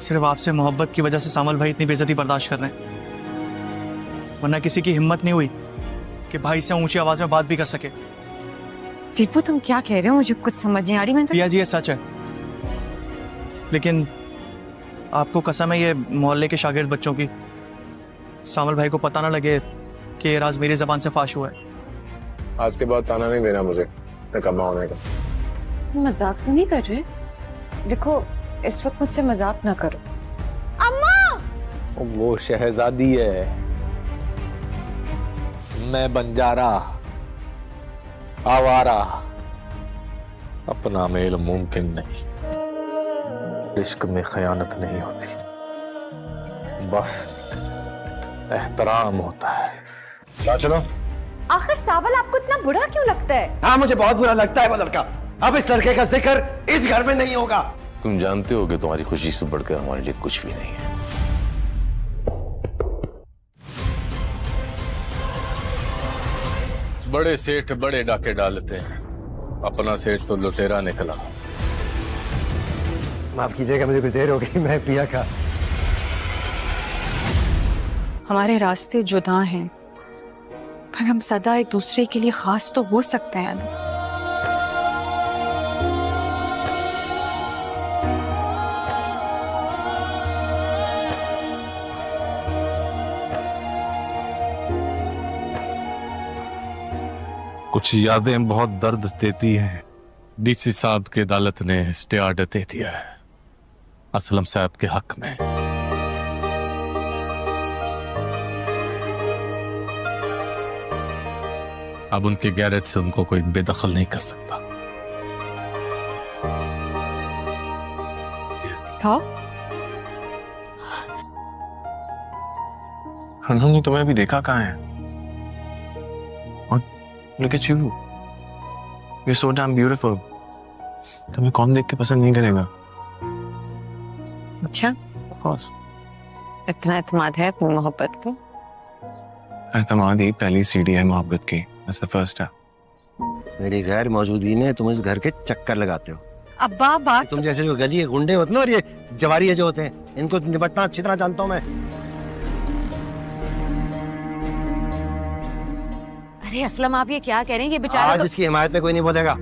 सिर्फ आपसे मोहब्बत की वजह से सामल भाई इतनी बेइज्जती बर्दाश्त कर रहे हैं, वरना किसी की हिम्मत नहीं हुई कि भाई से ऊंची आवाज में बात भी कर सके। दीपू तुम क्या कह रहे हो, मुझे कुछ समझ नहीं आ रही। मैं तो पिया जी ये सच है, लेकिन आपको कसम है ये मोहल्ले के शागिर्द बच्चों की, सामल भाई को पता ना लगे कि ये राज मेरी जबान से फाश हुआ है। आज के बाद ताना नहीं देना मुझे निकम्मा होने का। मजाक तो नहीं कर रहे? देखो इस वक्त मुझसे मजाक ना करो। अम्मा! वो शहजादी है, मैं बंजारा आवारा, अपना मेल मुमकिन नहीं। इश्क में खयानत नहीं होती, बस एहतराम होता है। चलो। आखिर सावल आपको इतना बुरा क्यों लगता है? हाँ मुझे बहुत बुरा लगता है वो लड़का। अब इस लड़के का जिक्र इस घर में नहीं होगा। तुम जानते हो कि तुम्हारी खुशी से बढ़कर हमारे लिए कुछ भी नहीं है। बड़े सेठ बड़े डाके डालते हैं, अपना सेठ तो लुटेरा निकला। माफ कीजिएगा मुझे कुछ देर हो गई, मैं पिया का। हमारे रास्ते जुदा हैं, पर हम सदा एक दूसरे के लिए खास तो हो सकते हैं ना। कुछ यादें बहुत दर्द देती हैं। डीसी साहब की अदालत ने स्टे ऑर्डर दे दिया है असलम साहब के हक में। अब उनके गैरेज से उनको कोई बेदखल नहीं कर सकता। हाँ? उन्होंने तुम्हें अभी देखा कहाँ है? और look at you, you're so damn beautiful. तुम्हें कौन देख के पसंद नहीं करेगा? अच्छा, Of course. इतना एतमाद है अपनी मोहब्बत पे? एतमाद ही पहली सीढ़ी है मोहब्बत की। That's the first step. मेरी गैर मौजूदगी में तुम इस घर के चक्कर लगाते हो। अब्बा बात तुम जैसे जो गली के गुंडे होते हैं और ये जवारी जो होते हैं, इनको निपटना अच्छी तरह जानता हूँ मैं। अरे असलम आप ये क्या कह रहे हैं? ये बेचारा आज इसकी हिमायत में कोई नहीं बोलेगा।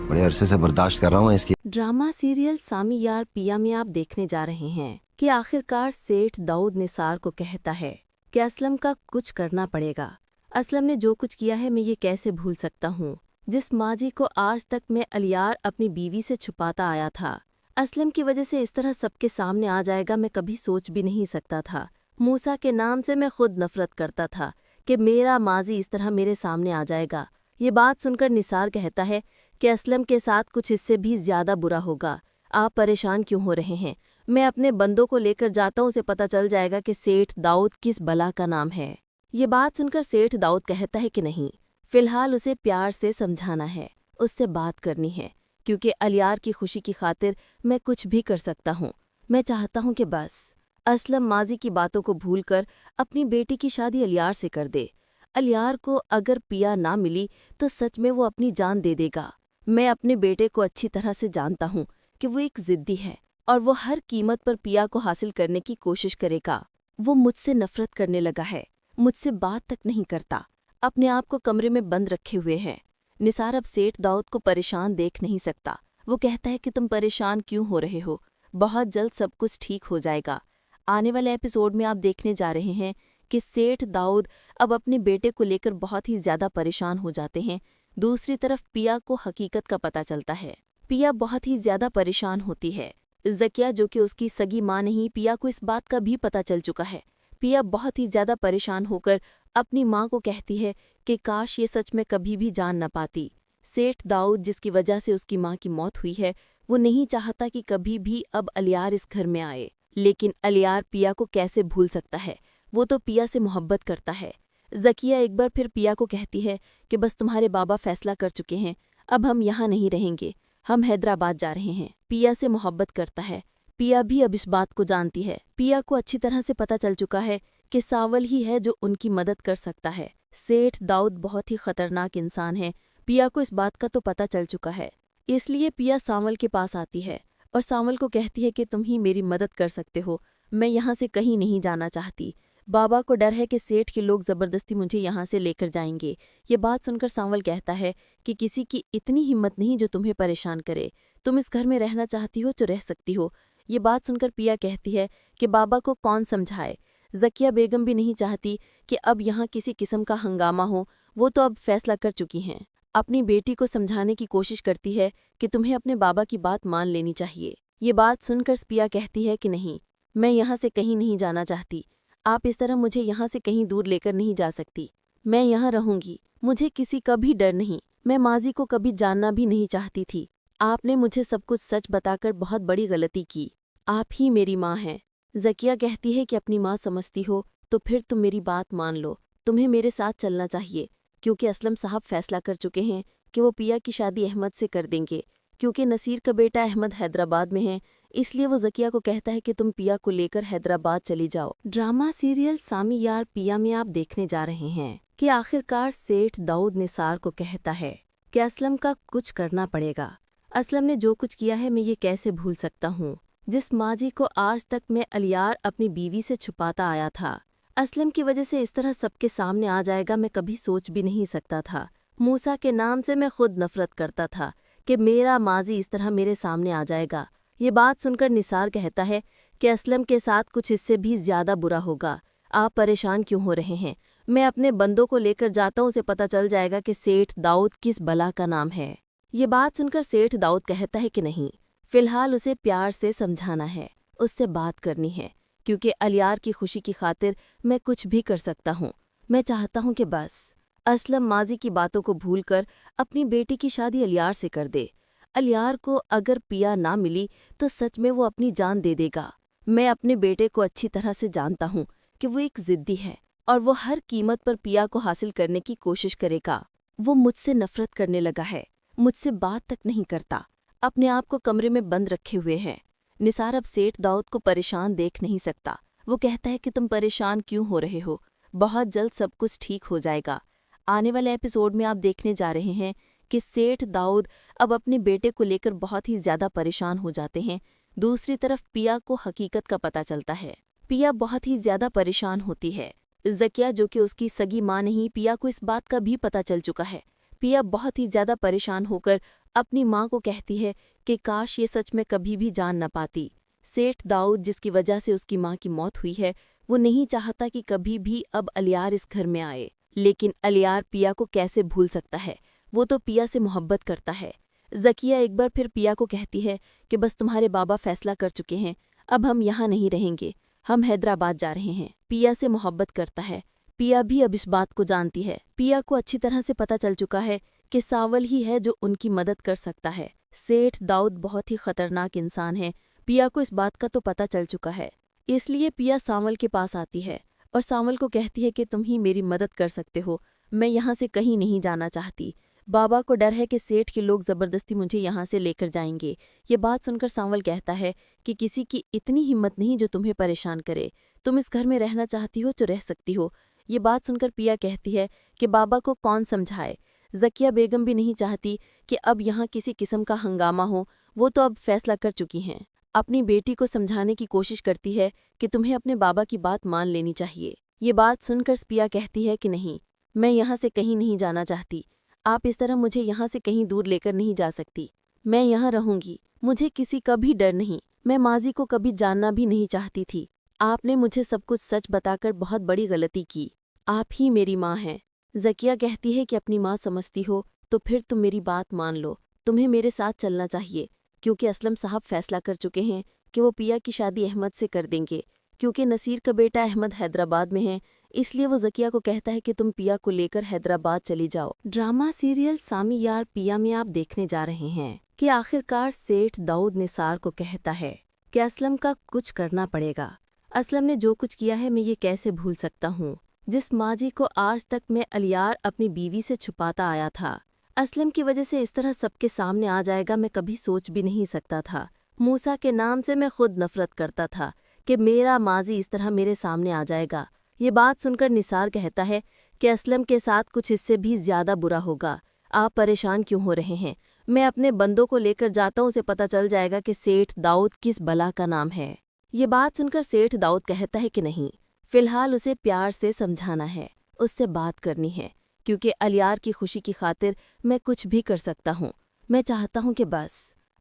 बड़े अरसे से बर्दाश्त कर रहा हूँ इसकी। ड्रामा सीरियल सामी यार पिया में आप देखने जा रहे हैं कि आखिरकार सेठ दाऊद निसार को कहता है कि असलम का कुछ करना पड़ेगा। असलम ने जो कुछ किया है मैं ये कैसे भूल सकता हूँ, जिस माजी को आज तक मैं अलियार अपनी बीवी से छुपाता आया था। असलम की वजह से इस तरह सबके सामने आ जाएगा मैं कभी सोच भी नहीं सकता था। मूसा के नाम से मैं खुद नफरत करता था कि मेरा माजी इस तरह मेरे सामने आ जाएगा। ये बात सुनकर निसार कहता है कि असलम के साथ कुछ इससे भी ज्यादा बुरा होगा। आप परेशान क्यों हो रहे हैं? मैं अपने बंदों को लेकर जाता हूँ, उसे पता चल जाएगा कि सेठ दाऊद किस बला का नाम है। ये बात सुनकर सेठ दाऊद कहता है कि नहीं, फिलहाल उसे प्यार से समझाना है, उससे बात करनी है, क्योंकि अलियार की खुशी की खातिर मैं कुछ भी कर सकता हूँ। मैं चाहता हूँ कि बस असलम माजी की बातों को भूलकर अपनी बेटी की शादी अलियार से कर दे। अलियार को अगर पिया ना मिली तो सच में वो अपनी जान दे देगा। मैं अपने बेटे को अच्छी तरह से जानता हूँ कि वो एक जिद्दी है और वो हर कीमत पर पिया को हासिल करने की कोशिश करेगा। वो मुझसे नफरत करने लगा है, मुझसे बात तक नहीं करता, अपने आप को कमरे में बंद रखे हुए है। निसार अब सेठ दाऊद को परेशान देख नहीं सकता। वो कहता है कि तुम परेशान क्यों हो रहे हो, बहुत जल्द सब कुछ ठीक हो जाएगा। आने वाले एपिसोड में आप देखने जा रहे हैं कि सेठ दाऊद अब अपने बेटे को लेकर बहुत ही ज्यादा परेशान हो जाते हैं। दूसरी तरफ पिया को हकीकत का पता चलता है। पिया बहुत ही ज्यादा परेशान होती है। ज़किया जो कि उसकी सगी माँ नहीं, पिया को इस बात का भी पता चल चुका है। पिया बहुत ही ज्यादा परेशान होकर अपनी माँ को कहती है कि काश ये सच में कभी भी जान न पाती। सेठ दाऊद जिसकी वजह से उसकी माँ की मौत हुई है, वो नहीं चाहता कि कभी भी अब अलियार इस घर में आए, लेकिन अलियार पिया को कैसे भूल सकता है? वो तो पिया से मोहब्बत करता है। ज़किया एक बार फिर पिया को कहती है कि बस तुम्हारे बाबा फैसला कर चुके हैं, अब हम यहाँ नहीं रहेंगे, हम हैदराबाद जा रहे हैं। पिया से मोहब्बत करता है। पिया भी अब इस बात को जानती है। पिया को अच्छी तरह से पता चल चुका है कि सावल ही है जो उनकी मदद कर सकता है। सेठ दाऊद बहुत ही खतरनाक इंसान है। पिया को इस बात का तो पता चल चुका है, इसलिए पिया सावल के पास आती है। और सांवल को कहती है कि तुम ही मेरी मदद कर सकते हो, मैं यहाँ से कहीं नहीं जाना चाहती। बाबा को डर है कि सेठ के लोग ज़बरदस्ती मुझे यहाँ से लेकर जाएंगे। ये बात सुनकर सांवल कहता है कि किसी की इतनी हिम्मत नहीं जो तुम्हें परेशान करे, तुम इस घर में रहना चाहती हो तो रह सकती हो। ये बात सुनकर पिया कहती है कि बाबा को कौन समझाए, ज़किया बेगम भी नहीं चाहती कि अब यहाँ किसी किस्म का हंगामा हो, वो तो अब फैसला कर चुकी हैं। अपनी बेटी को समझाने की कोशिश करती है कि तुम्हें अपने बाबा की बात मान लेनी चाहिए। ये बात सुनकर पिया कहती है कि नहीं, मैं यहाँ से कहीं नहीं जाना चाहती, आप इस तरह मुझे यहाँ से कहीं दूर लेकर नहीं जा सकती, मैं यहाँ रहूंगी, मुझे किसी का भी डर नहीं, मैं माजी को कभी जानना भी नहीं चाहती थी। आपने मुझे सब कुछ सच बताकर बहुत बड़ी गलती की, आप ही मेरी माँ हैं। ज़किया कहती है कि अपनी माँ समझती हो तो फिर तुम मेरी बात मान लो, तुम्हें मेरे साथ चलना चाहिए, क्योंकि असलम साहब फैसला कर चुके हैं कि वो पिया की शादी अहमद से कर देंगे। क्योंकि नसीर का बेटा अहमद हैदराबाद में है, इसलिए वो ज़किया को कहता है कि तुम पिया को लेकर हैदराबाद चली जाओ। ड्रामा सीरियल सामी यार पिया में आप देखने जा रहे हैं कि आखिरकार सेठ दाऊद निसार को कहता है कि असलम का कुछ करना पड़ेगा। असलम ने जो कुछ किया है मैं ये कैसे भूल सकता हूँ, जिस माजी को आज तक मैं अलियार अपनी बीवी से छुपाता आया था, असलम की वजह से इस तरह सबके सामने आ जाएगा मैं कभी सोच भी नहीं सकता था। मूसा के नाम से मैं खुद नफरत करता था कि मेरा माजी इस तरह मेरे सामने आ जाएगा। ये बात सुनकर निसार कहता है कि असलम के साथ कुछ इससे भी ज़्यादा बुरा होगा, आप परेशान क्यों हो रहे हैं, मैं अपने बंदों को लेकर जाता हूँ, उसे पता चल जाएगा कि सेठ दाऊद किस बला का नाम है। ये बात सुनकर सेठ दाऊद कहता है कि नहीं, फ़िलहाल उसे प्यार से समझाना है, उससे बात करनी है, क्योंकि अलियार की खुशी की खातिर मैं कुछ भी कर सकता हूँ। मैं चाहता हूँ कि बस असलम माजी की बातों को भूलकर अपनी बेटी की शादी अलियार से कर दे। अलियार को अगर पिया ना मिली तो सच में वो अपनी जान दे देगा। मैं अपने बेटे को अच्छी तरह से जानता हूँ कि वो एक ज़िद्दी है और वो हर कीमत पर पिया को हासिल करने की कोशिश करेगा। वो मुझसे नफरत करने लगा है, मुझसे बात तक नहीं करता, अपने आप को कमरे में बंद रखे हुए है। निसार अब सेठ दाऊद को परेशान देख नहीं सकता। वो कहता है कि तुम परेशान क्यों हो रहे हो, बहुत जल्द सब कुछ ठीक हो जाएगा। आने वाले एपिसोड में आप देखने जा रहे हैं कि सेठ दाऊद अब अपने बेटे को लेकर बहुत ही ज़्यादा परेशान हो जाते हैं। दूसरी तरफ पिया को हकीकत का पता चलता है। पिया बहुत ही ज़्यादा परेशान होती है। ज़किया जो कि उसकी सगी माँ नहीं, पिया को इस बात का भी पता चल चुका है। पिया बहुत ही ज़्यादा परेशान होकर अपनी माँ को कहती है कि काश ये सच में कभी भी जान न पाती। सेठ दाऊद जिसकी वजह से उसकी माँ की मौत हुई है, वो नहीं चाहता कि कभी भी अब अलियार इस घर में आए, लेकिन अलियार पिया को कैसे भूल सकता है, वो तो पिया से मोहब्बत करता है। ज़किया एक बार फिर पिया को कहती है कि बस तुम्हारे बाबा फैसला कर चुके हैं, अब हम यहाँ नहीं रहेंगे, हम हैदराबाद जा रहे हैं। पिया से मोहब्बत करता है, पिया भी अब इस बात को जानती है। पिया को अच्छी तरह से पता चल चुका है कि सांवल ही है जो उनकी मदद कर सकता है। सेठ दाऊद बहुत ही खतरनाक इंसान है, पिया को इस बात का तो पता चल चुका है। इसलिए पिया सांवल के पास आती है और सांवल को कहती है कि तुम ही मेरी मदद कर सकते हो, मैं यहाँ से कहीं नहीं जाना चाहती। बाबा को डर है कि सेठ के लोग ज़बरदस्ती मुझे यहाँ से लेकर जाएंगे। ये बात सुनकर सांवल कहता है कि किसी की इतनी हिम्मत नहीं जो तुम्हें परेशान करे, तुम इस घर में रहना चाहती हो तो रह सकती हो। ये बात सुनकर पिया कहती है कि बाबा को कौन समझाए, ज़किया बेगम भी नहीं चाहती कि अब यहाँ किसी किस्म का हंगामा हो, वो तो अब फैसला कर चुकी हैं। अपनी बेटी को समझाने की कोशिश करती है कि तुम्हें अपने बाबा की बात मान लेनी चाहिए। ये बात सुनकर पिया कहती है कि नहीं, मैं यहाँ से कहीं नहीं जाना चाहती, आप इस तरह मुझे यहाँ से कहीं दूर लेकर नहीं जा सकती, मैं यहाँ रहूंगी, मुझे किसी का भी डर नहीं, मैं माजी को कभी जानना भी नहीं चाहती थी। आपने मुझे सब कुछ सच बताकर बहुत बड़ी गलती की, आप ही मेरी माँ हैं। ज़किया कहती है कि अपनी माँ समझती हो तो फिर तुम मेरी बात मान लो, तुम्हें मेरे साथ चलना चाहिए, क्योंकि असलम साहब फैसला कर चुके हैं कि वो पिया की शादी अहमद से कर देंगे। क्योंकि नसीर का बेटा अहमद हैदराबाद में है, इसलिए वो ज़किया को कहता है कि तुम पिया को लेकर हैदराबाद चली जाओ। ड्रामा सीरियल सामी यार पिया में आप देखने जा रहे हैं कि आखिरकार सेठ दाऊद निसार को कहता है कि असलम का कुछ करना पड़ेगा। असलम ने जो कुछ किया है मैं ये कैसे भूल सकता हूँ, जिस माजी को आज तक मैं अलियार अपनी बीवी से छुपाता आया था, असलम की वजह से इस तरह सबके सामने आ जाएगा मैं कभी सोच भी नहीं सकता था। मूसा के नाम से मैं खुद नफरत करता था कि मेरा माजी इस तरह मेरे सामने आ जाएगा। ये बात सुनकर निसार कहता है कि असलम के साथ कुछ इससे भी ज़्यादा बुरा होगा, आप परेशान क्यों हो रहे हैं, मैं अपने बंदों को लेकर जाता हूँ, उसे पता चल जाएगा कि सेठ दाऊद किस बला का नाम है। ये बात सुनकर सेठ दाऊद कहता है कि नहीं, फिलहाल उसे प्यार से समझाना है, उससे बात करनी है, क्योंकि अलियार की खुशी की खातिर मैं कुछ भी कर सकता हूँ। मैं चाहता हूँ कि बस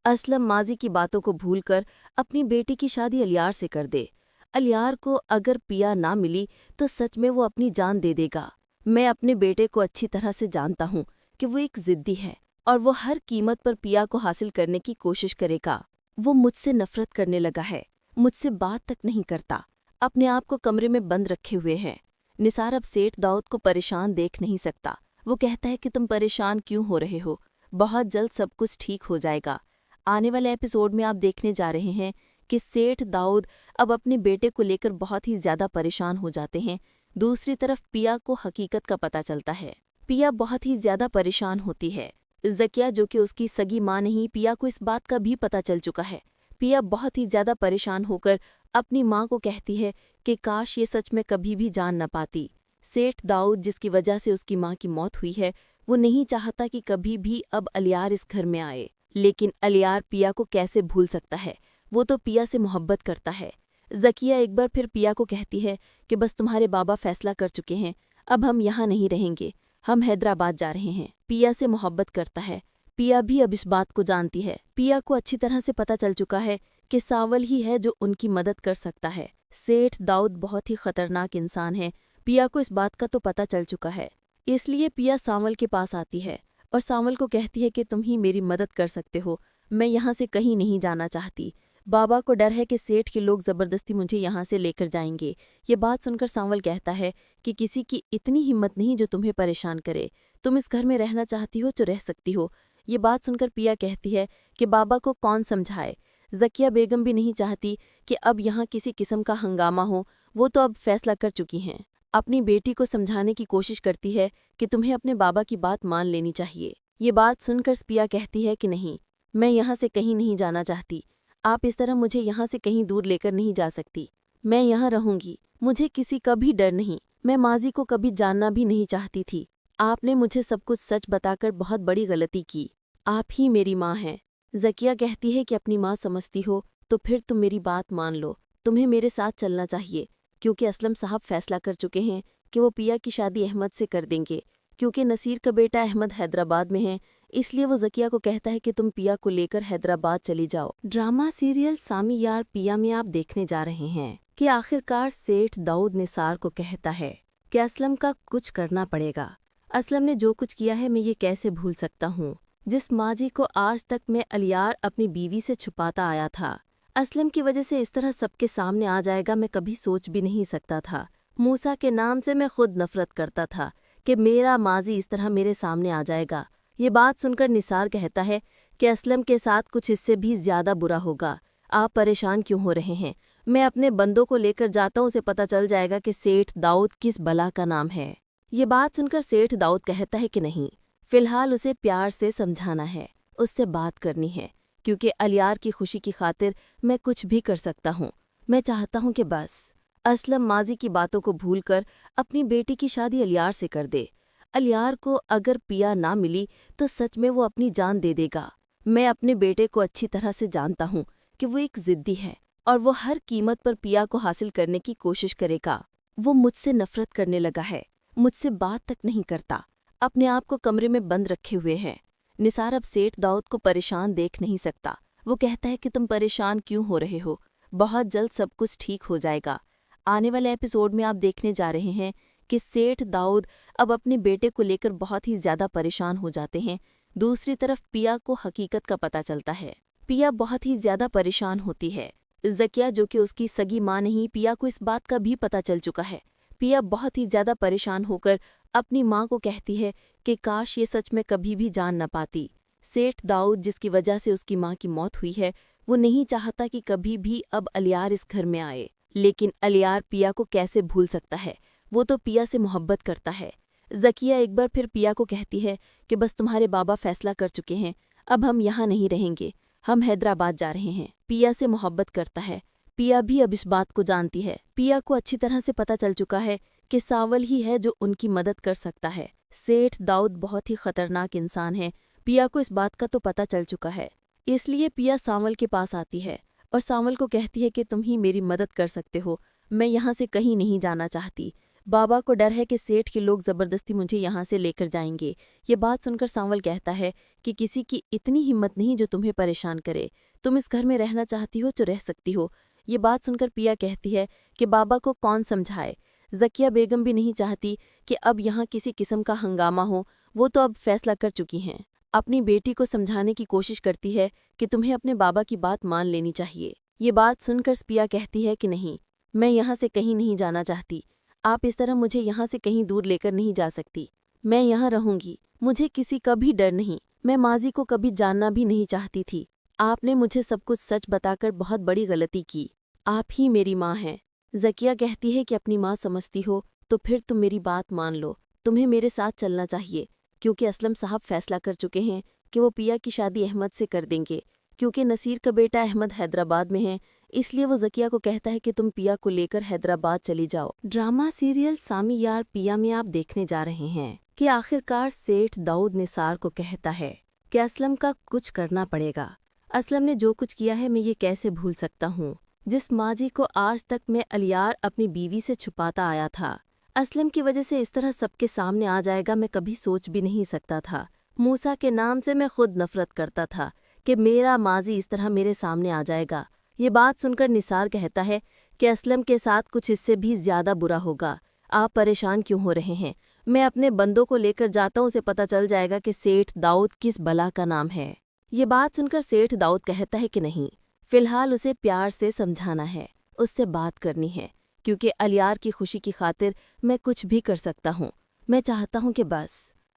असलम माजी की बातों को भूलकर अपनी बेटी की शादी अलियार से कर दे। अलियार को अगर पिया ना मिली तो सच में वो अपनी जान दे देगा। मैं अपने बेटे को अच्छी तरह से जानता हूँ कि वो एक जिद्दी है और वो हर कीमत पर पिया को हासिल करने की कोशिश करेगा। वो मुझसे नफरत करने लगा है, मुझसे बात तक नहीं करता, अपने आप को कमरे में बंद रखे हुए है। निसार अब सेठ दाऊद को परेशान देख नहीं सकता। वो कहता है कि तुम परेशान क्यों हो रहे हो, बहुत जल्द सब कुछ ठीक हो जाएगा। आने वाले एपिसोड में आप देखने जा रहे हैं कि सेठ दाऊद अब अपने बेटे को लेकर बहुत ही ज्यादा परेशान हो जाते हैं। दूसरी तरफ पिया को हकीकत का पता चलता है। पिया बहुत ही ज्यादा परेशान होती है। ज़किया जो कि उसकी सगी माँ नहीं, पिया को इस बात का भी पता चल चुका है। पिया बहुत ही ज्यादा परेशान होकर अपनी माँ को कहती है कि काश ये सच में कभी भी जान न पाती। सेठ दाऊद जिसकी वजह से उसकी माँ की मौत हुई है, वो नहीं चाहता कि कभी भी अब अलियार इस घर में आए, लेकिन अलियार पिया को कैसे भूल सकता है, वो तो पिया से मोहब्बत करता है। ज़किया एक बार फिर पिया को कहती है कि बस तुम्हारे बाबा फैसला कर चुके हैं, अब हम यहाँ नहीं रहेंगे, हम हैदराबाद जा रहे हैं। पिया से मोहब्बत करता है। पिया भी अब इस बात को जानती है। पिया को अच्छी तरह से पता चल चुका है कि सांवल ही है जो उनकी मदद कर सकता है। सेठ दाऊद बहुत ही खतरनाक इंसान है, पिया को इस बात का तो पता चल चुका है। इसलिए पिया सांवल के पास आती है और सांवल को कहती है कि तुम ही मेरी मदद कर सकते हो, मैं यहाँ से कहीं नहीं जाना चाहती। बाबा को डर है कि सेठ के लोग ज़बरदस्ती मुझे यहाँ से लेकर जाएंगे। ये बात सुनकर सांवल कहता है कि किसी की इतनी हिम्मत नहीं जो तुम्हें परेशान करे, तुम इस घर में रहना चाहती हो तो रह सकती हो। ये बात सुनकर पिया कहती है कि बाबा को कौन समझाए। ज़किया बेगम भी नहीं चाहती कि अब यहाँ किसी किस्म का हंगामा हो, वो तो अब फैसला कर चुकी हैं। अपनी बेटी को समझाने की कोशिश करती है कि तुम्हें अपने बाबा की बात मान लेनी चाहिए। ये बात सुनकर पिया कहती है कि नहीं, मैं यहाँ से कहीं नहीं जाना चाहती, आप इस तरह मुझे यहाँ से कहीं दूर लेकर नहीं जा सकती। मैं यहाँ रहूंगी, मुझे किसी का भी डर नहीं, मैं माजी को कभी जानना भी नहीं चाहती थी। आपने मुझे सब कुछ सच बताकर बहुत बड़ी गलती की, आप ही मेरी माँ हैं। ज़किया कहती है कि अपनी माँ समझती हो तो फिर तुम मेरी बात मान लो, तुम्हें मेरे साथ चलना चाहिए, क्योंकि असलम साहब फैसला कर चुके हैं कि वो पिया की शादी अहमद से कर देंगे। क्योंकि नसीर का बेटा अहमद हैदराबाद में है, इसलिए वो ज़किया को कहता है कि तुम पिया को लेकर हैदराबाद चली जाओ। ड्रामा सीरियल सामी यार पिया में आप देखने जा रहे हैं कि आखिरकार सेठ दाऊद निसार को कहता है कि असलम का कुछ करना पड़ेगा। असलम ने जो कुछ किया है मैं ये कैसे भूल सकता हूँ। जिस माजी को आज तक मैं अलियार अपनी बीवी से छुपाता आया था, असलम की वजह से इस तरह सबके सामने आ जाएगा, मैं कभी सोच भी नहीं सकता था। मूसा के नाम से मैं खुद नफरत करता था कि मेरा माजी इस तरह मेरे सामने आ जाएगा। ये बात सुनकर निसार कहता है कि असलम के साथ कुछ इससे भी ज्यादा बुरा होगा। आप परेशान क्यों हो रहे हैं, मैं अपने बंदों को लेकर जाता हूँ, उसे पता चल जाएगा कि सेठ दाऊद किस बला का नाम है। ये बात सुनकर सेठ दाऊद कहता है कि नहीं, फिलहाल उसे प्यार से समझाना है, उससे बात करनी है, क्योंकि अलियार की खुशी की खातिर मैं कुछ भी कर सकता हूँ। मैं चाहता हूँ कि बस असलम माजी की बातों को भूलकर अपनी बेटी की शादी अलियार से कर दे। अलियार को अगर पिया ना मिली तो सच में वो अपनी जान दे देगा। मैं अपने बेटे को अच्छी तरह से जानता हूँ कि वो एक जिद्दी है और वो हर कीमत पर पिया को हासिल करने की कोशिश करेगा। वो मुझसे नफरत करने लगा है, मुझसे बात तक नहीं करता, अपने आप को कमरे में बंद रखे हुए है। निसार अब सेठ दाऊद को परेशान देख नहीं सकता। वो कहता है कि तुम परेशान क्यों हो रहे हो, बहुत जल्द सब कुछ ठीक हो जाएगा। आने वाले एपिसोड में आप देखने जा रहे हैं कि सेठ दाऊद अब अपने बेटे को लेकर बहुत ही ज्यादा परेशान हो जाते हैं। दूसरी तरफ पिया को हकीकत का पता चलता है। पिया बहुत ही ज्यादा परेशान होती है। ज़किया जो कि उसकी सगी माँ नहीं, पिया को इस बात का भी पता चल चुका है। पिया बहुत ही ज्यादा परेशान होकर अपनी माँ को कहती है कि काश ये सच में कभी भी जान न पाती। सेठ दाऊद जिसकी वजह से उसकी माँ की मौत हुई है, वो नहीं चाहता कि कभी भी अब अलियार इस घर में आए, लेकिन अलियार पिया को कैसे भूल सकता है, वो तो पिया से मोहब्बत करता है। ज़किया एक बार फिर पिया को कहती है कि बस तुम्हारे बाबा फैसला कर चुके हैं, अब हम यहाँ नहीं रहेंगे, हम हैदराबाद जा रहे हैं। पिया से मोहब्बत करता है। पिया भी अब इस बात को जानती है। पिया को अच्छी तरह से पता चल चुका है कि सांवल ही है जो उनकी मदद कर सकता है। सेठ दाऊद बहुत ही खतरनाक इंसान है, पिया को इस बात का तो पता चल चुका है, इसलिए पिया सांवल के पास आती है और सांवल को कहती है कि तुम ही मेरी मदद कर सकते हो, मैं यहाँ से कहीं नहीं जाना चाहती। बाबा को डर है कि सेठ के लोग ज़बरदस्ती मुझे यहाँ से लेकर जाएंगे। ये बात सुनकर सांवल कहता है कि किसी की इतनी हिम्मत नहीं जो तुम्हें परेशान करे, तुम इस घर में रहना चाहती हो तो रह सकती हो। ये बात सुनकर पिया कहती है कि बाबा को कौन समझाए, ज़किया बेगम भी नहीं चाहती कि अब यहाँ किसी किस्म का हंगामा हो, वो तो अब फैसला कर चुकी हैं। अपनी बेटी को समझाने की कोशिश करती है कि तुम्हें अपने बाबा की बात मान लेनी चाहिए। ये बात सुनकर पिया कहती है कि नहीं, मैं यहाँ से कहीं नहीं जाना चाहती, आप इस तरह मुझे यहाँ से कहीं दूर लेकर नहीं जा सकती, मैं यहाँ रहूंगी, मुझे किसी का भी डर नहीं, मैं माजी को कभी जानना भी नहीं चाहती थी। आपने मुझे सब कुछ सच बताकर बहुत बड़ी गलती की, आप ही मेरी माँ हैं। ज़किया कहती है कि अपनी माँ समझती हो तो फिर तुम मेरी बात मान लो, तुम्हें मेरे साथ चलना चाहिए, क्योंकि असलम साहब फैसला कर चुके हैं कि वो पिया की शादी अहमद से कर देंगे। क्योंकि नसीर का बेटा अहमद हैदराबाद में है, इसलिए वो ज़किया को कहता है कि तुम पिया को लेकर हैदराबाद चली जाओ। ड्रामा सीरियल सामी यार पिया में आप देखने जा रहे हैं कि आखिरकार सेठ दाऊद निसार को कहता है कि असलम का कुछ करना पड़ेगा। असलम ने जो कुछ किया है मैं ये कैसे भूल सकता हूँ, जिस माजी को आज तक मैं अलियार अपनी बीवी से छुपाता आया था, असलम की वजह से इस तरह सबके सामने आ जाएगा मैं कभी सोच भी नहीं सकता था। मूसा के नाम से मैं खुद नफरत करता था कि मेरा माजी इस तरह मेरे सामने आ जाएगा। ये बात सुनकर निसार कहता है कि असलम के साथ कुछ इससे भी ज़्यादा बुरा होगा, आप परेशान क्यों हो रहे हैं, मैं अपने बंदों को लेकर जाता हूँ, उसे पता चल जाएगा कि सेठ दाऊद किस बला का नाम है। ये बात सुनकर सेठ दाऊद कहता है कि नहीं, फ़िलहाल उसे प्यार से समझाना है, उससे बात करनी है, क्योंकि अलियार की खुशी की खातिर मैं कुछ भी कर सकता हूँ। मैं चाहता हूँ कि बस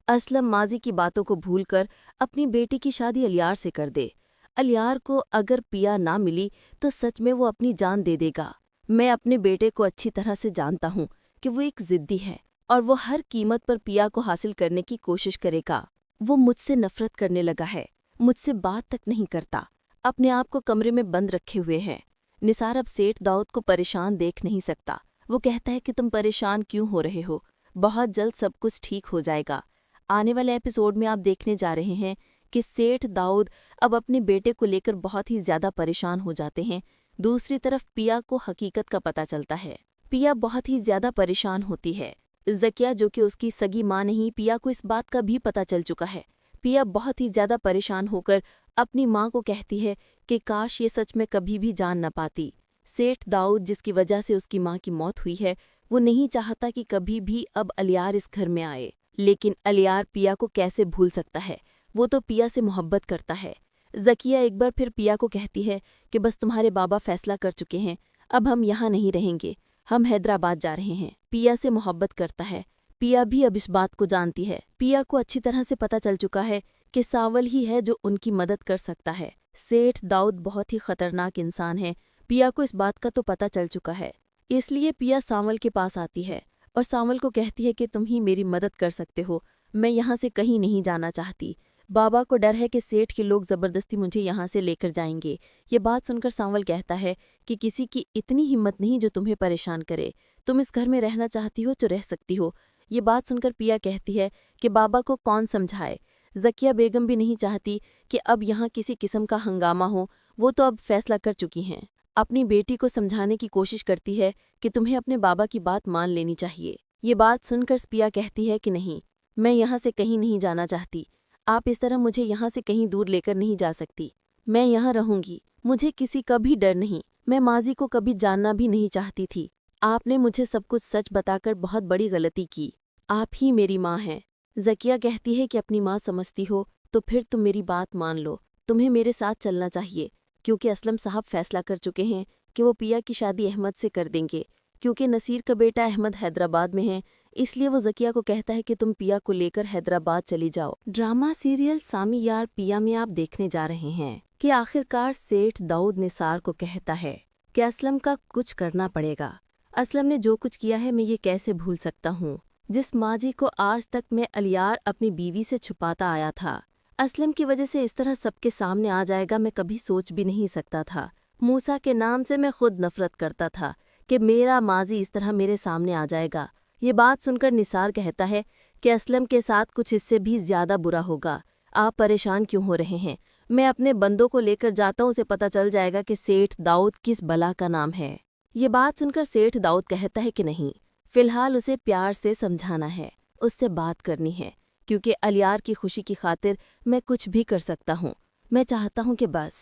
असलम माजी की बातों को भूलकर अपनी बेटी की शादी अलियार से कर दे। अलियार को अगर पिया ना मिली तो सच में वो अपनी जान दे देगा। मैं अपने बेटे को अच्छी तरह से जानता हूँ कि वो एक ज़िद्दी है और वो हर कीमत पर पिया को हासिल करने की कोशिश करेगा। वो मुझसे नफरत करने लगा है, मुझसे बात तक नहीं करता, अपने आप को कमरे में बंद रखे हुए है। निसार अब सेठ दाऊद को परेशान देख नहीं सकता। वो कहता है कि तुम परेशान क्यों हो रहे हो, बहुत जल्द सब कुछ ठीक हो जाएगा। आने वाले एपिसोड में आप देखने जा रहे हैं कि सेठ दाऊद अब अपने बेटे को लेकर बहुत ही ज़्यादा परेशान हो जाते हैं। दूसरी तरफ पिया को हकीकत का पता चलता है। पिया बहुत ही ज़्यादा परेशान होती है। ज़किया जो कि उसकी सगी माँ नहीं, पिया को इस बात का भी पता चल चुका है। पिया बहुत ही ज़्यादा परेशान होकर अपनी माँ को कहती है कि काश ये सच में कभी भी जान न पाती। सेठ दाऊद जिसकी वजह से उसकी माँ की मौत हुई है, वो नहीं चाहता कि कभी भी अब अलियार इस घर में आए, लेकिन अलियार पिया को कैसे भूल सकता है, वो तो पिया से मोहब्बत करता है। ज़किया एक बार फिर पिया को कहती है कि बस तुम्हारे बाबा फैसला कर चुके हैं, अब हम यहाँ नहीं रहेंगे, हम हैदराबाद जा रहे हैं। पिया से मोहब्बत करता है, पिया भी अब इस बात को जानती है। पिया को अच्छी तरह से पता चल चुका है कि सांवल ही है जो उनकी मदद कर सकता है। सेठ दाऊद बहुत ही खतरनाक इंसान है, पिया को इस बात का तो पता चल चुका है, इसलिए पिया सांवल के पास आती है और सांवल को कहती है कि तुम ही मेरी मदद कर सकते हो, मैं यहाँ से कहीं नहीं जाना चाहती। बाबा को डर है कि सेठ के लोग ज़बरदस्ती मुझे यहाँ से लेकर जाएंगे। ये बात सुनकर सांवल कहता है कि किसी की इतनी हिम्मत नहीं जो तुम्हें परेशान करे, तुम इस घर में रहना चाहती हो तो रह सकती हो। ये बात सुनकर पिया कहती है कि बाबा को कौन समझाए, ज़किया बेगम भी नहीं चाहती कि अब यहाँ किसी किस्म का हंगामा हो, वो तो अब फैसला कर चुकी हैं। अपनी बेटी को समझाने की कोशिश करती है कि तुम्हें अपने बाबा की बात मान लेनी चाहिए। ये बात सुनकर पिया कहती है कि नहीं, मैं यहाँ से कहीं नहीं जाना चाहती, आप इस तरह मुझे यहाँ से कहीं दूर लेकर नहीं जा सकती, मैं यहाँ रहूंगी, मुझे किसी का भी डर नहीं, मैं माजी को कभी जानना भी नहीं चाहती थी। आपने मुझे सब कुछ सच बताकर बहुत बड़ी गलती की, आप ही मेरी माँ हैं। ज़किया कहती है कि अपनी माँ समझती हो तो फिर तुम मेरी बात मान लो, तुम्हें मेरे साथ चलना चाहिए, क्योंकि असलम साहब फैसला कर चुके हैं कि वो पिया की शादी अहमद से कर देंगे। क्योंकि नसीर का बेटा अहमद हैदराबाद में है, इसलिए वो ज़किया को कहता है कि तुम पिया को लेकर हैदराबाद चली जाओ। ड्रामा सीरियल सामी यार पिया में आप देखने जा रहे हैं कि आखिरकार सेठ दाऊद निसार को कहता है कि असलम का कुछ करना पड़ेगा। असलम ने जो कुछ किया है मैं ये कैसे भूल सकता हूँ, जिस माजी को आज तक मैं अलियार अपनी बीवी से छुपाता आया था, असलम की वजह से इस तरह सबके सामने आ जाएगा मैं कभी सोच भी नहीं सकता था। मूसा के नाम से मैं खुद नफरत करता था कि मेरा माजी इस तरह मेरे सामने आ जाएगा। ये बात सुनकर निसार कहता है कि असलम के साथ कुछ इससे भी ज़्यादा बुरा होगा, آپ پریشان کیوں ہو رہے ہیں؟ میں اپنے بندوں کو لے کر جاتا ہوں، اسے پتہ چل جائے گا کہ سیٹھ داؤد کس بلا کا نام ہے۔ یہ بات سن کر سیٹھ داؤد کہتا ہے کہ نہیں، فی الحال اسے پیار سے سمجھانا ہے، اس سے بات کرنی ہے، کیونکہ الیار کی خوشی کی خاطر میں کچھ بھی کر سکتا ہوں۔ میں چاہتا ہوں کہ بس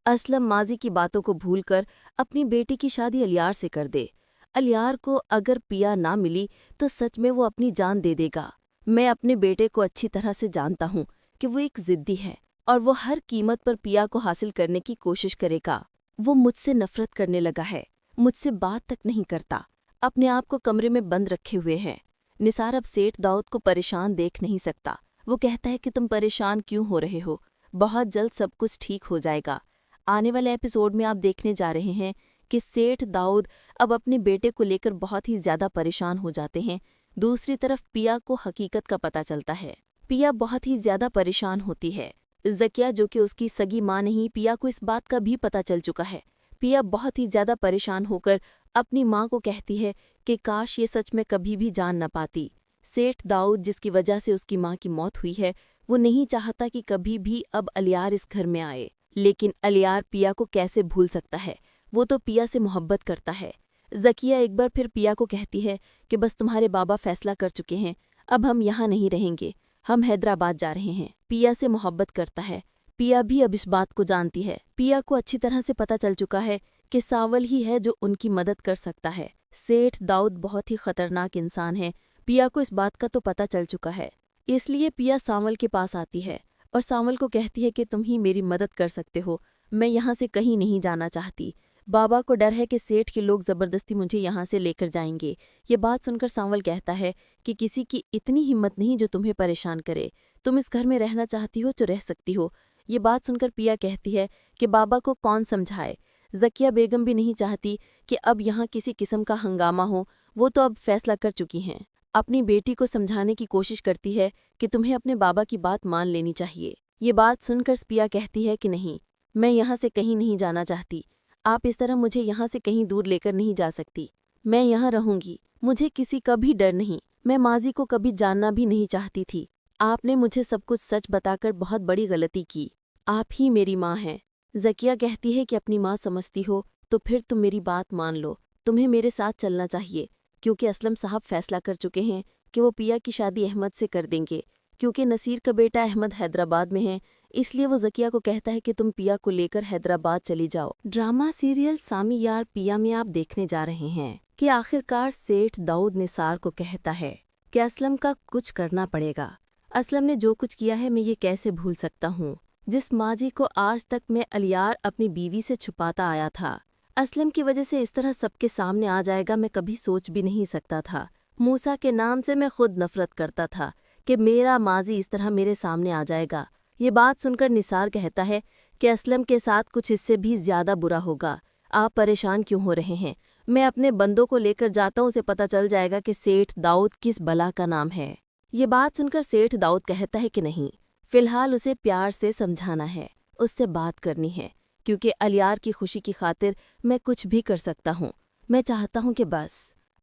اسلم ماضی کی باتوں کو بھول کر اپنی بیٹی کی شادی الیار سے کر دے۔ الیار کو اگر پیا نہ ملی تو سچ میں وہ اپنی جان دے دے گا۔ میں اپنے بیٹے کو اچھی طرح سے جانتا ہوں کہ وہ ایک ضدی ہے اور وہ ہر قیمت پر پیا کو حاصل کرنے کی کوشش کرے گا۔ وہ مجھ سے نفرت کرنے لگا ہے، مجھ سے بات تک نہیں کرتا، اپنے آپ کو کمرے میں بند رکھے ہوئے ہے۔ نثار اب سیٹھ داؤد کو پریشان دیکھ نہیں سکتا۔ وہ کہتا ہے کہ تم پریشان کیوں ہو رہے ہو؟ بہت جلد سب کچھ ٹھیک ہو جائے گا۔ آنے والے ایپیسوڈ میں آپ دیکھنے جا رہے ہیں کہ سیٹھ داؤد اب اپنے بیٹے کو لے کر بہت ہی زیادہ پریشان ہو جاتے ہیں۔ دوسری طرف پیا کو حقیقت کا پتہ چلتا ہے۔ پیا بہت ہی زیادہ پریشان ہوتی ہے۔ زکیہ جو کہ اس کی سگی ماں نہیں، پیا کو اس بات کا بھی پتہ چل چکا ہے۔ پیا بہت ہی زیادہ پریشان ہو کر اپنی ماں کو کہتی ہے کہ کاش یہ سچ میں کبھی بھی جان نہ پاتی۔ سیٹھ داؤد جس کی وجہ سے اس کی ماں کی موت ہوئی ہے، وہ نہیں چاہتا کہ کبھی بھی اب الیار اس گھر میں آئے، لیکن الیار پیا کو کیسے بھول سکتا ہے؟ وہ تو پیا سے محبت کرتا ہے۔ زکیہ ایک بار پھر پیا کو کہتی ہے کہ بس تمہارے بابا فیصلہ کر چکے ہیں، اب ہم یہاں نہیں رہیں گے، ہم حیدرآباد جا رہے ہیں۔ پیا سے محبت کرتا ہے، پیا بھی اب اس بات کو جانتی ہے۔ پیا کو اچھی طرح سے پتہ چل چکا ہے کہ سانول ہی ہے جو ان کی مدد کر سکتا ہے۔ سیٹھ داؤد بہت ہی خطرناک انسان ہے، پیا کو اس بات کا تو پتہ چل چکا ہے، اس لیے پیا سانول کے پاس آتی ہے اور سانول کو کہتی ہے کہ تم ہی میری مدد کر سکتے ہو، میں یہاں سے کہیں نہیں جانا چاہتی، بابا کو ڈر ہے کہ سیٹھ کے لوگ زبردستی مجھے یہاں سے لے کر جائیں گے۔ یہ بات سن کر سانول کہتا ہے کہ کسی کی اتنی ہمت نہیں جو تمہیں پریشان کرے، تم اس گھر میں رہنا چاہتی ہو تو رہ سکتی ہو۔ یہ بات سن کر پیا کہتی ہے کہ بابا کو کون سمجھائے، زکیہ بیگم بھی نہیں چاہتی کہ اب یہاں کسی قسم کا ہنگامہ ہو، وہ تو اب فیصلہ کر چکی ہیں۔ اپنی بیٹی کو سمجھانے کی کوشش کرتی ہے کہ تمہیں اپنے بابا کی بات مان لینی چاہیے۔ یہ بات سن کر پیا کہتی ہے کہ نہیں، میں یہاں سے کہیں نہیں جانا چاہتی، آپ اس طرح مجھے یہاں سے کہیں دور لے کر نہیں جا سکتی، میں یہاں رہوں گی، مجھے کسی کا بھی ڈر نہیں، میں ماضی کو کبھی جاننا بھی نہیں چاہتی تھی، آپ نے مجھے سب کچھ سچ بتا کر بہت بڑی غلطی کی، آپ ہی میری ماں ہیں۔ زکیہ کہتی ہے کہ اپنی ماں سمجھتی ہو تو پھر تم میری بات مان لو، تمہیں میرے ساتھ چلنا چاہیے، کیونکہ اسلم صاحب فیصلہ کر چکے ہیں کہ وہ پیا کی شادی احمد سے کر دیں گے، کیونکہ نصیر کا بیٹا احمد حیدرآباد میں ہے، اس لیے وہ زکیہ کو کہتا ہے کہ تم پیا کو لے کر حیدرآباد چلی جاؤ۔ ڈرامہ سیریل سامی یار پیا میں آپ دیکھنے جا رہے ہیں کہ آخرکار سیٹھ داؤد نثار کو کہتا ہے کہ اسلم کا کچھ کرنا پڑے گا۔ اسلم نے جو کچھ کیا ہے میں یہ کیسے بھول سکتا ہوں، جس ماضی کو آج تک میں الیار اپنی بیوی سے چھپاتا آیا تھا، اسلم کی وجہ سے اس طرح سب کے سامنے آ جائے گا، میں کبھی سوچ بھی نہیں سکتا تھا۔ موسیٰ کے نام سے میں خود نفرت کرتا تھا کہ میرا ماضی اس طرح میرے سامنے آ جائے گا۔ یہ بات سن کر نثار کہتا ہے کہ اسلم کے ساتھ کچھ اس سے بھی زیادہ برا ہوگا، آپ پریشان کیوں ہو رہے ہیں؟ میں اپنے بندوں کو لے کر جاتا ہوں، اسے پتہ چل جائے گا کہ سیٹھ داؤد کس بلا کا نام ہے۔ یہ بات سن کر سیٹھ داؤد کہتا ہے کہ نہیں، فی الحال اسے پیار سے سمجھانا ہے، اس سے بات کرنی ہے، کیونکہ الیار کی خوشی کی خاطر میں کچھ بھی کر سکتا ہوں۔ میں چاہتا ہوں کہ بس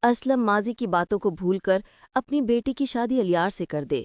اسلم ماضی کی باتوں کو بھول کر اپنی بیٹی کی شادی الیار سے کر دے۔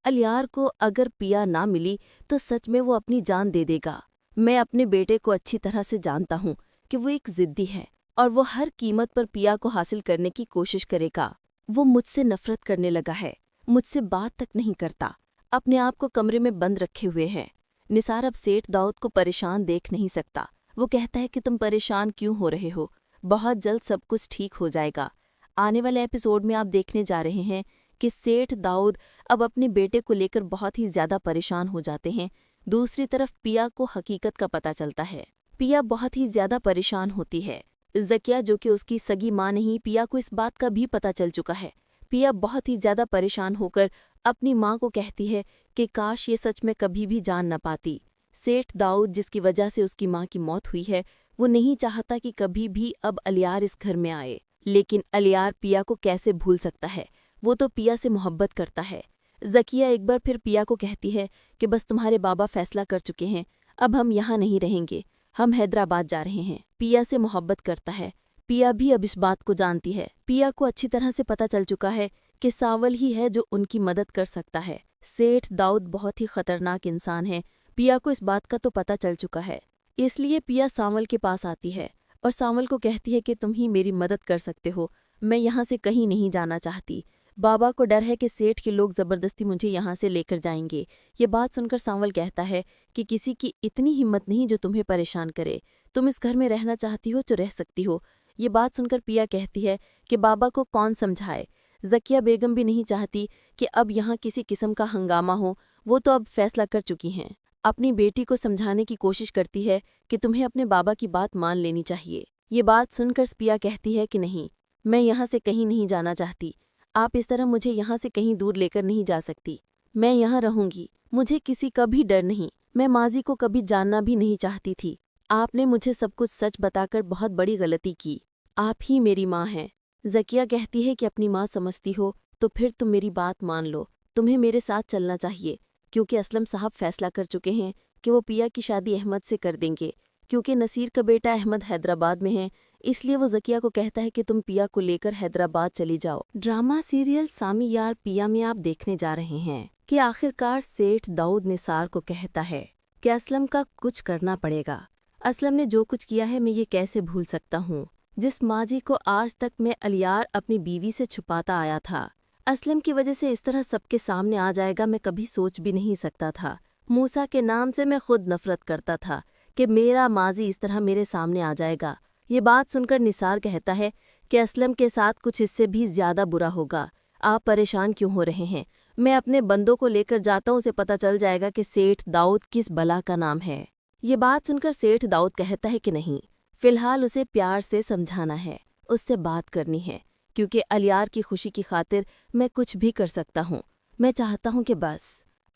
الیار کو اگر پیا نہ ملی تو سچ میں وہ اپنی جان دے دے گا۔ میں اپنے بیٹے کو اچھی طرح سے جانتا ہوں کہ وہ ایک ضدی ہے اور وہ ہر قیمت پر پیا کو حاصل کرنے کی کوشش کرے گا۔ وہ مجھ سے نفرت کرنے لگا ہے، مجھ سے بات تک نہیں کرتا، اپنے آپ کو کمرے میں بند رکھے ہوئے ہے۔ نثار اب سیٹھ داؤد کو پریشان دیکھ نہیں سکتا، وہ کہتا ہے کہ تم پریشان کیوں ہو رہے ہو، بہت جلد سب کچھ ٹھیک ہو جائے گا۔ آنے والے ایپیسوڈ میں آپ دیکھنے جا رہے ہیں کہ سیٹھ داؤد اب اپنے بیٹے کو لے کر بہت ہی زیادہ پریشان ہو جاتے ہیں۔ دوسری طرف پیا کو حقیقت کا پتہ چلتا ہے، پیا بہت ہی زیادہ پریشان ہوتی ہے۔ زکیہ جو کہ اس کی سگی ماں نہیں، پیا کو اس بات کا بھی پتہ چل چکا ہے۔ پیا بہت ہی زیادہ پریشان ہو کر اپنی ماں کو کہتی ہے کہ کاش یہ سچ میں کبھی بھی جان نہ پاتی۔ سیٹھ داؤد جس کی وجہ سے اس کی ماں کی موت ہوئی ہے، وہ نہیں چاہتا کہ کبھی بھی اب الیار اس گھر میں آئے، لیکن الیار پیا کو کیسے بھول سکتا ہے، وہ تو پیا سے محبت کرتا ہے۔ زکیہ ایک بار پھر پیا کو کہتی ہے کہ بس تمہارے بابا فیصلہ کر چکے ہیں، اب ہم یہاں نہیں رہیں گے، ہم حیدرآباد جا رہے ہیں۔ پیا سے محبت کرتا ہے، پیا بھی اب اس بات کو جانتی ہے۔ پیا کو اچھی طرح سے پتہ چل چکا ہے کہ سانول ہی ہے جو ان کی مدد کر سکتا ہے۔ सेठ दाऊद बहुत ही खतरनाक इंसान है। पिया को इस बात का तो पता चल चुका है, इसलिए पिया सांवल के पास आती है और सांवल को कहती है कि तुम ही मेरी मदद कर सकते हो, मैं यहाँ से कहीं नहीं जाना चाहती। बाबा को डर है कि सेठ के लोग ज़बरदस्ती मुझे यहाँ से लेकर जाएंगे। ये बात सुनकर सांवल कहता है कि किसी की इतनी हिम्मत नहीं जो तुम्हें परेशान करे, तुम इस घर में रहना चाहती हो तो रह सकती हो। ये बात सुनकर पिया कहती है कि बाबा को कौन समझाए, ज़किया बेगम भी नहीं चाहती कि अब यहाँ किसी किस्म का हंगामा हो, वो तो अब फैसला कर चुकी हैं। अपनी बेटी को समझाने की कोशिश करती है कि तुम्हें अपने बाबा की बात मान लेनी चाहिए। ये बात सुनकर पिया कहती है कि नहीं, मैं यहाँ से कहीं नहीं जाना चाहती, आप इस तरह मुझे यहाँ से कहीं दूर लेकर नहीं जा सकती, मैं यहाँ रहूंगी, मुझे किसी का भी डर नहीं, मैं माजी को कभी जानना भी नहीं चाहती थी। आपने मुझे सब कुछ सच बताकर बहुत बड़ी गलती की, आप ही मेरी माँ हैं। ज़किया कहती है कि अपनी माँ समझती हो तो फिर तुम मेरी बात मान लो, तुम्हें मेरे साथ चलना चाहिए, क्योंकि असलम साहब फैसला कर चुके हैं कि वो पिया की शादी अहमद से कर देंगे। क्योंकि नसीर का बेटा अहमद हैदराबाद में है, इसलिए वो ज़किया को कहता है कि तुम पिया को लेकर हैदराबाद चली जाओ। ड्रामा सीरियल सामी यार पिया में आप देखने जा रहे हैं कि आखिरकार सेठ दाऊद निसार को कहता है कि असलम का कुछ करना पड़ेगा। असलम ने जो कुछ किया है मैं ये कैसे भूल सकता हूँ, जिस माजी को आज तक मैं अलियार अपनी बीवी से छुपाता आया था, असलम की वजह से इस तरह सबके सामने आ जाएगा मैं कभी सोच भी नहीं सकता था। मूसा के नाम से मैं खुद नफरत करता था कि मेरा माजी इस तरह मेरे सामने आ जाएगा। ये बात सुनकर निसार कहता है कि असलम के साथ कुछ इससे भी ज़्यादा बुरा होगा, आप परेशान क्यों हो रहे हैं, मैं अपने बंदों को लेकर जाता हूँ, उसे पता चल जाएगा कि सेठ दाऊद किस बला का नाम है। ये बात सुनकर सेठ दाऊद कहता है कि नहीं, फ़िलहाल उसे प्यार से समझाना है, उससे बात करनी है, क्योंकि अलियार की खुशी की खातिर मैं कुछ भी कर सकता हूँ। मैं चाहता हूँ कि बस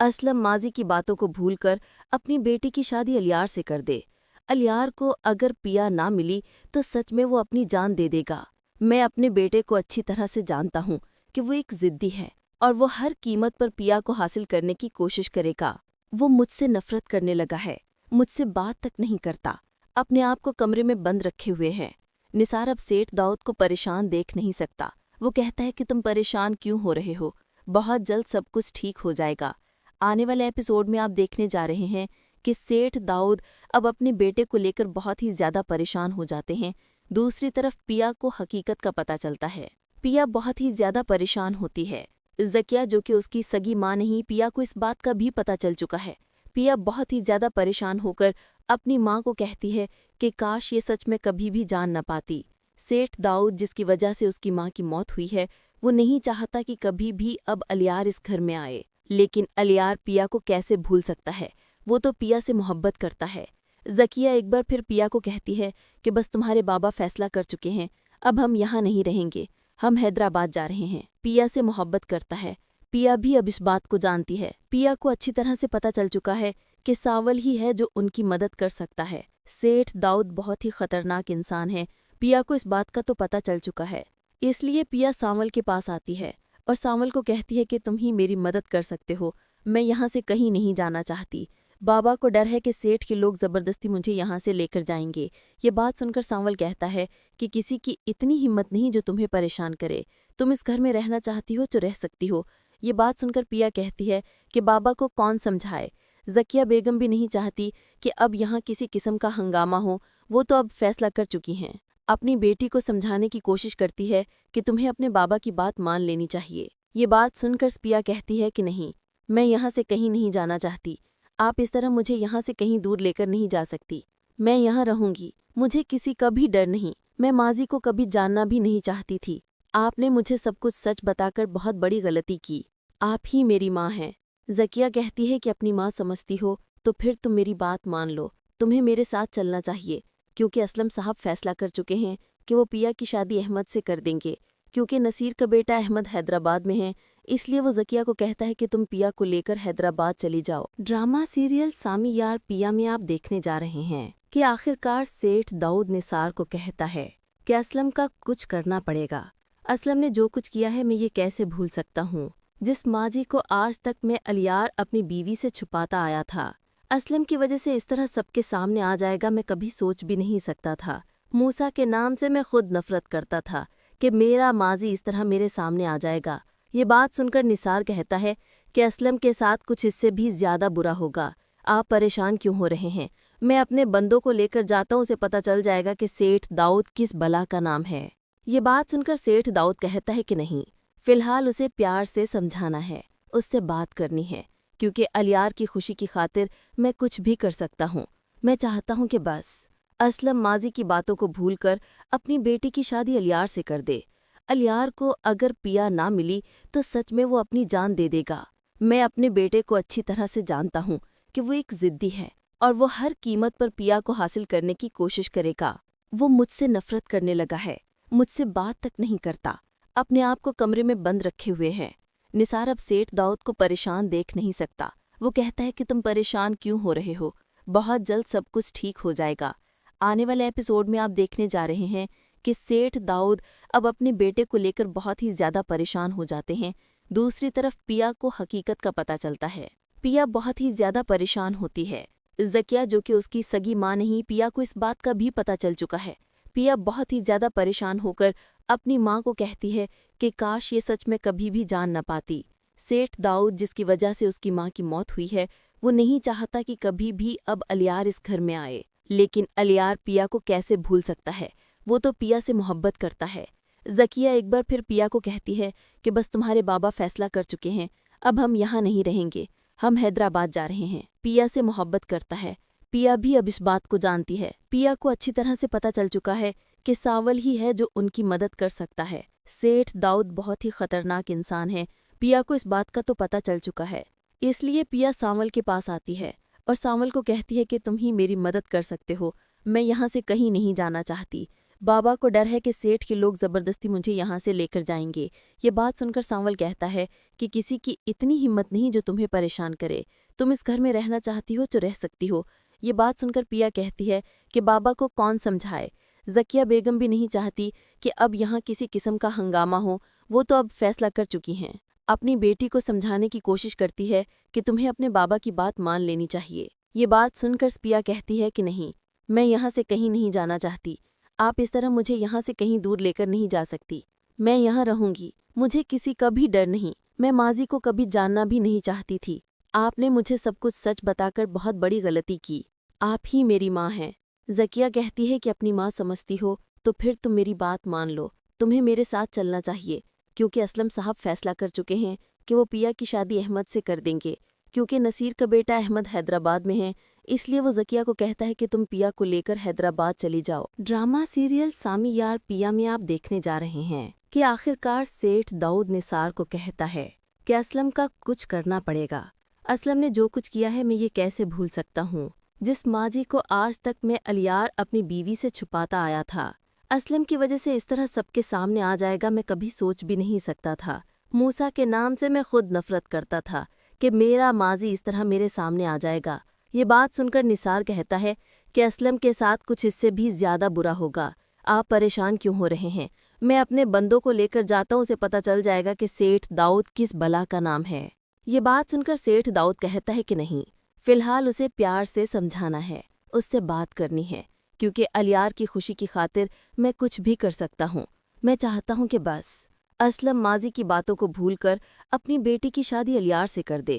असलम माजी की बातों को भूलकर अपनी बेटी की शादी अलियार से कर दे। अलियार को अगर पिया ना मिली तो सच में वो अपनी जान दे देगा। मैं अपने बेटे को अच्छी तरह से जानता हूँ कि वो एक ज़िद्दी है और वो हर कीमत पर पिया को हासिल करने की कोशिश करेगा। वो मुझसे नफरत करने लगा है, मुझसे बात तक नहीं करता, अपने आप को कमरे में बंद रखे हुए है। निसार अब सेठ दाऊद को परेशान देख नहीं सकता। वो कहता है कि तुम परेशान क्यों हो रहे हो, बहुत जल्द सब कुछ ठीक हो जाएगा। आने वाले एपिसोड में आप देखने जा रहे हैं कि सेठ दाऊद अब अपने बेटे को लेकर बहुत ही ज़्यादा परेशान हो जाते हैं। दूसरी तरफ पिया को हकीकत का पता चलता है। पिया बहुत ही ज़्यादा परेशान होती है। ज़किया जो कि उसकी सगी माँ नहीं, पिया को इस बात का भी पता चल चुका है। पिया बहुत ही ज़्यादा परेशान होकर अपनी माँ को कहती है कि काश ये सच में कभी भी जान न पाती। सेठ दाऊद जिसकी वजह से उसकी माँ की मौत हुई है, वो नहीं चाहता कि कभी भी अब अलियार इस घर में आए, लेकिन अलियार पिया को कैसे भूल सकता है, वो तो पिया से मोहब्बत करता है। ज़किया एक बार फिर पिया को कहती है कि बस तुम्हारे बाबा फैसला कर चुके हैं, अब हम यहाँ नहीं रहेंगे, हम हैदराबाद जा रहे हैं। पिया से मोहब्बत करता है, पिया भी अब इस बात को जानती है। पिया को अच्छी तरह से पता चल चुका है कि सांवल ही है जो उनकी मदद कर सकता है। सेठ दाऊद बहुत ही खतरनाक इंसान है, पिया को इस बात का तो पता चल चुका है, इसलिए पिया सांवल के पास आती है और सांवल को कहती है कि तुम ही मेरी मदद कर सकते हो, मैं यहाँ से कहीं नहीं जाना चाहती। बाबा को डर है कि सेठ के लोग ज़बरदस्ती मुझे यहाँ से लेकर जाएंगे। ये बात सुनकर सांवल कहता है कि किसी की इतनी हिम्मत नहीं जो तुम्हें परेशान करे, तुम इस घर में रहना चाहती हो तो रह सकती हो। ये बात सुनकर पिया कहती है कि बाबा को कौन समझाए, ज़किया बेगम भी नहीं चाहती कि अब यहाँ किसी किस्म का हंगामा हो, वो तो अब फैसला कर चुकी हैं। अपनी बेटी को समझाने की कोशिश करती है कि तुम्हें अपने बाबा की बात मान लेनी चाहिए। ये बात सुनकर पिया कहती है कि नहीं, मैं यहाँ से कहीं नहीं जाना चाहती, आप इस तरह मुझे यहाँ से कहीं दूर लेकर नहीं जा सकती, मैं यहाँ रहूंगी, मुझे किसी का भी डर नहीं, मैं माजी को कभी जानना भी नहीं चाहती थी। आपने मुझे सब कुछ सच बताकर बहुत बड़ी गलती की, आप ही मेरी माँ हैं। ज़किया कहती है कि अपनी माँ समझती हो तो फिर तुम मेरी बात मान लो, तुम्हें मेरे साथ चलना चाहिए, क्योंकि असलम साहब फैसला कर चुके हैं कि वो पिया की शादी अहमद से कर देंगे। क्योंकि नसीर का बेटा अहमद हैदराबाद में है, इसलिए वो ज़किया को कहता है कि तुम पिया को लेकर हैदराबाद चली जाओ। ड्रामा सीरियल सामी यार पिया में आप देखने जा रहे हैं कि आखिरकार सेठ दाऊद निसार को कहता है कि असलम का कुछ करना पड़ेगा। असलम ने जो कुछ किया है मैं ये कैसे भूल सकता हूँ, जिस माजी को आज तक मैं अलियार अपनी बीवी से छुपाता आया था, असलम की वजह से इस तरह सबके सामने आ जाएगा मैं कभी सोच भी नहीं सकता था। मूसा के नाम से मैं खुद नफरत करता था कि मेरा माजी इस तरह मेरे सामने आ जाएगा। ये बात सुनकर निसार कहता है کہ اسلم کے ساتھ کچھ اس سے بھی زیادہ برا ہوگا۔ آپ پریشان کیوں ہو رہے ہیں؟ میں اپنے بندوں کو لے کر جاتا ہوں، اسے پتہ چل جائے گا کہ سیٹھ داؤد کس بلا کا نام ہے۔ یہ بات سن کر سیٹھ داؤد کہتا ہے کہ نہیں، فی الحال اسے پیار سے سمجھانا ہے، اس سے بات کرنی ہے، کیونکہ الیار کی خوشی کی خاطر میں کچھ بھی کر سکتا ہوں۔ میں چاہتا ہوں کہ بس اسلم ماضی کی باتوں کو بھول کر اپنی بیٹی کی شادی الیار سے کر دے۔ الیار کو اگر پیا نہ ملی تو سچ میں وہ اپنی جان دے دے گا۔ میں اپنے بیٹے کو اچھی طرح سے جانتا ہوں کہ وہ ایک ضدی ہے اور وہ ہر قیمت پر پیا کو حاصل کرنے کی کوشش کرے گا۔ وہ مجھ سے نفرت کرنے لگا ہے، مجھ سے بات تک نہیں کرتا، اپنے آپ کو کمرے میں بند رکھے ہوئے ہے۔ نثار اب سیٹھ داؤد کو پریشان دیکھ نہیں سکتا۔ وہ کہتا ہے کہ تم پریشان کیوں ہو رہے ہو؟ بہت جلد سب کچھ ٹھیک ہو جائے گا۔ آنے والے ایپیسوڈ میں آپ دیکھنے جا رہے ہیں کہ سیٹھ داؤد اب اپنے بیٹے کو لے کر بہت ہی زیادہ پریشان ہو جاتے ہیں۔ دوسری طرف پیا کو حقیقت کا پتہ چلتا ہے۔ پیا بہت ہی زیادہ پریشان ہوتی ہے۔ زکیہ جو کہ اس کی سگی ماں نہیں، پیا کو اس بات کا بھی پتہ چل چکا ہے۔ پیا بہت ہی زیادہ پریشان ہو کر اپنی ماں کو کہتی ہے کہ کاش یہ سچ میں کبھی بھی جان نہ پاتی۔ سیٹھ داؤد جس کی وجہ سے اس کی ماں کی موت ہوئی ہے، وہ نہیں چاہتا کہ کبھی بھی اب الیار اس گھر میں آئے، لیکن الیار پیا کو کیسے بھول سکتا ہے؟ وہ تو پیا سے محبت کرتا ہے۔ زکیہ ایک بار پھر پیا کو کہتی ہے کہ بس تمہارے بابا فیصلہ کر چکے ہیں، اب ہم یہاں نہیں رہیں گے، ہم حیدرآباد جا رہے ہیں۔ پیا سے محبت کرتا ہے، پیا بھی اب اس بات کو جانتی ہے۔ پیا کو اچھی طرح سے پتہ چل چکا ہے کہ سانول ہی ہے جو ان کی مدد کر سکتا ہے۔ سیٹھ داؤد بہت ہی خطرناک انسان ہے، پیا کو اس بات کا تو پتہ چل چکا ہے، اس لیے پیا سانول کے پاس آتی ہے اور سانول کو کہتی ہے کہ تم ہی میری مدد کر سکتے ہو، میں یہاں سے کہیں نہیں جانا چاہتی، بابا کو ڈر ہے کہ سیٹھ کے لوگ زبردستی مجھے یہاں سے لے کر جائیں گے۔ یہ بات سن کر سانول کہتا ہے کہ کسی کی اتنی ہمت نہیں جو تمہیں پریشان کرے، تم اس گھر میں رہنا چاہتی ہو تو رہ سکتی ہو۔ یہ بات سن کر پیا کہتی ہے کہ بابا کو کون سمجھائے، زکیہ بیگم بھی نہیں چاہتی کہ اب یہاں کسی قسم کا ہنگامہ ہو، وہ تو اب فیصلہ کر چکی ہیں۔ اپنی بیٹی کو سمجھانے کی کوشش کرتی ہے کہ تمہیں اپنے بابا کی بات مان لینی چاہیے۔ یہ بات سن کر پیا کہتی ہے کہ نہیں، میں یہاں سے کہیں نہیں جانا چاہتی، آپ اس طرح مجھے یہاں سے کہیں دور لے کر نہیں جا سکتی، میں یہاں رہوں گی، مجھے کسی کا بھی ڈر نہیں، میں ماضی کو کبھی جاننا بھی نہیں چاہتی تھی، آپ نے مجھے سب کچھ سچ بتا کر بہت بڑی غلطی کی، آپ ہی میری ماں ہیں۔ زکیہ کہتی ہے کہ اپنی ماں سمجھتی ہو تو پھر تم میری بات مان لو، تمہیں میرے ساتھ چلنا چاہیے، کیونکہ اسلم صاحب فیصلہ کر چکے ہیں کہ وہ پیا کی شادی احمد سے کر دیں گے، کیونکہ نصیر کا بیٹا احمد حیدرآباد میں ہے، اس لیے وہ زکیہ کو کہتا ہے کہ تم پیا کو لے کر حیدرآباد چلی جاؤ۔ ڈرامہ سیریل سامی یار پیا میں آپ دیکھنے جا رہے ہیں کہ آخرکار سیٹھ داؤد نثار کو کہتا ہے کہ اسلم کا کچھ کرنا پڑے گا، اسلم نے جو کچھ کیا ہے میں یہ کیسے بھول سکتا ہوں، جس ماضی کو آج تک میں الیار اپنی بیوی سے چھپاتا آیا تھا، اسلم کی وجہ سے اس طرح سب کے سامنے آ جائے گا، میں کبھی سوچ بھی نہیں سکتا تھا۔ موسیٰ کے نام سے میں خود نفرت کرتا تھا کہ میرا ماضی اس طرح میرے سامنے آ جائے گا۔ یہ بات سن کر نثار کہتا ہے کہ اسلم کے ساتھ کچھ اس سے بھی زیادہ برا ہوگا، آپ پریشان کیوں ہو رہے ہیں؟ میں اپنے بندوں کو لے کر جاتا ہوں، اسے پتہ چل جائے گا کہ سیٹھ داؤد کس بلا کا نام ہے۔ یہ بات سن کر سیٹھ داؤد کہتا ہے کہ نہیں، فی الحال اسے پیار سے سمجھانا ہے، اس سے بات کرنی ہے، کیونکہ الیار کی خوشی کی خاطر میں کچھ بھی کر سکتا ہوں۔ میں چاہتا ہوں کہ بس اسلم ماضی کی باتوں کو بھول کر اپنی بیٹی کی شادی الیار سے کر دے۔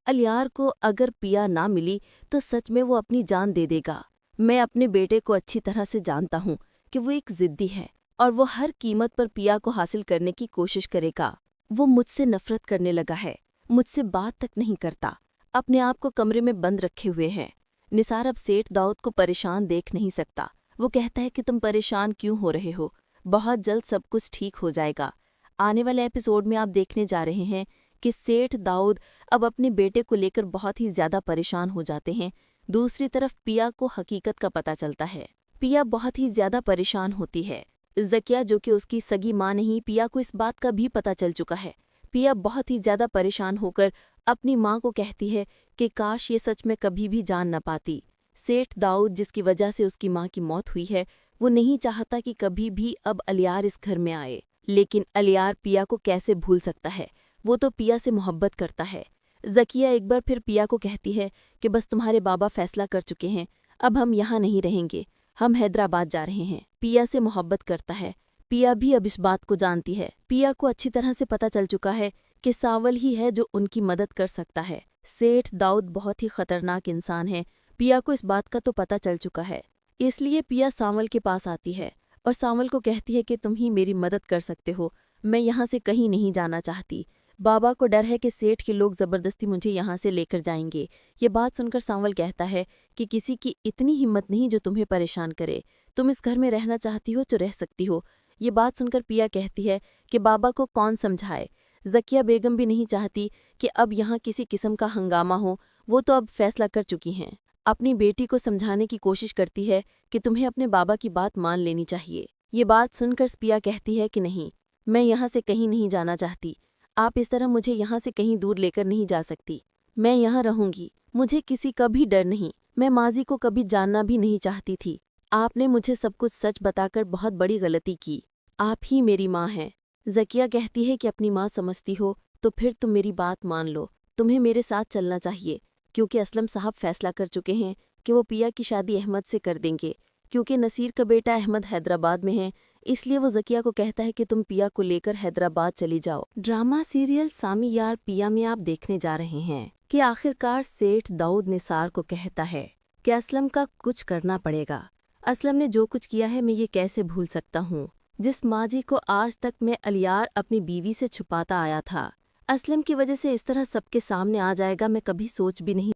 الیار کو اگر پیا نہ ملی تو سچ میں وہ اپنی جان دے دے گا۔ میں اپنے بیٹے کو اچھی طرح سے جانتا ہوں کہ وہ ایک ضدی ہے اور وہ ہر قیمت پر پیا کو حاصل کرنے کی کوشش کرے گا۔ وہ مجھ سے نفرت کرنے لگا ہے، مجھ سے بات تک نہیں کرتا، اپنے آپ کو کمرے میں بند رکھے ہوئے ہے۔ نثار اب سیٹھ داؤد کو پریشان دیکھ نہیں سکتا، وہ کہتا ہے کہ تم پریشان کیوں ہو رہے ہو، بہت جلد سب کچھ ٹھیک ہو جائے گا۔ آنے والے ایپیسوڈ میں آپ دیکھنے جا رہے ہیں کہ سیٹھ داؤد اب اپنے بیٹے کو لے کر بہت ہی زیادہ پریشان ہو جاتے ہیں۔ دوسری طرف پیا کو حقیقت کا پتہ چلتا ہے، پیا بہت ہی زیادہ پریشان ہوتی ہے۔ زکیہ جو کہ اس کی سگی ماں نہیں، پیا کو اس بات کا بھی پتہ چل چکا ہے۔ پیا بہت ہی زیادہ پریشان ہو کر اپنی ماں کو کہتی ہے کہ کاش یہ سچ میں کبھی بھی جان نہ پاتی۔ سیٹھ داؤد جس کی وجہ سے اس کی ماں کی موت ہوئی ہے، وہ نہیں چاہتا کہ کبھی بھی اب الیار اس گھر میں آئے، لیکن الیار پیا کو کیسے بھول سکتا ہے، وہ تو پیا سے محبت کرتا ہے۔ زکیہ ایک بار پھر پیا کو کہتی ہے کہ بس تمہارے بابا فیصلہ کر چکے ہیں، اب ہم یہاں نہیں رہیں گے، ہم حیدرآباد جا رہے ہیں۔ پیا سے محبت کرتا ہے، پیا بھی اب اس بات کو جانتی ہے۔ پیا کو اچھی طرح سے پتہ چل چکا ہے کہ سانول ہی ہے جو ان کی مدد کر سکتا ہے۔ سیٹھ داؤد بہت ہی خطرناک انسان ہے، پیا کو اس بات کا تو پتہ چل چکا ہے، اس لیے پیا سانول کے پاس آتی ہے اور سانول کو کہتی ہے کہ تم ہی میری مدد کر سکتے ہو، میں یہاں سے کہیں نہیں جانا چاہتی، بابا کو ڈر ہے کہ سیٹھ کے لوگ زبردستی مجھے یہاں سے لے کر جائیں گے۔ یہ بات سن کر سانول کہتا ہے کہ کسی کی اتنی ہمت نہیں جو تمہیں پریشان کرے، تم اس گھر میں رہنا چاہتی ہو تو رہ سکتی ہو۔ یہ بات سن کر پیا کہتی ہے کہ بابا کو کون سمجھائے، ذکیہ بیگم بھی نہیں چاہتی کہ اب یہاں کسی قسم کا ہنگامہ ہو، وہ تو اب فیصلہ کر چکی ہیں۔ اپنی بیٹی کو سمجھانے کی کوشش کرتی ہے کہ تمہیں اپنے بابا کی بات مان لینی چاہیے۔ یہ بات سن کر پیا کہتی ہے کہ نہیں، میں یہاں سے کہیں نہیں جانا چاہتی، آپ اس طرح مجھے یہاں سے کہیں دور لے کر نہیں جا سکتی، میں یہاں رہوں گی، مجھے کسی کا بھی ڈر نہیں، میں ماضی کو کبھی جاننا بھی نہیں چاہتی تھی، آپ نے مجھے سب کچھ سچ بتا کر بہت بڑی غلطی کی، آپ ہی میری ماں ہیں۔ ذکیہ کہتی ہے کہ اپنی ماں سمجھتی ہو تو پھر تم میری بات مان لو، تمہیں میرے ساتھ چلنا چاہیے، کیونکہ اسلم صاحب فیصلہ کر چکے ہیں کہ وہ پیا کی شادی احمد سے کر دیں گے، کیونکہ نصیر کا بیٹا احمد حیدرآباد میں ہے، اس لیے وہ ذکیہ کو کہتا ہے کہ تم پیا کو لے کر حیدرآباد چلی جاؤ۔ ڈرامہ سیریل سامی یار پیا میں آپ دیکھنے جا رہے ہیں کہ آخرکار سیٹھ داؤد نثار کو کہتا ہے کہ اسلم کا کچھ کرنا پڑے گا، اسلم نے جو کچھ کیا ہے میں یہ کیسے بھول سکتا ہوں، جس ماضی کو آج تک میں الیار اپنی بیوی سے چھپاتا آیا تھا، اسلم کی وجہ سے اس طرح سب کے سامنے آ جائے گا، میں کبھی سوچ بھی نہیں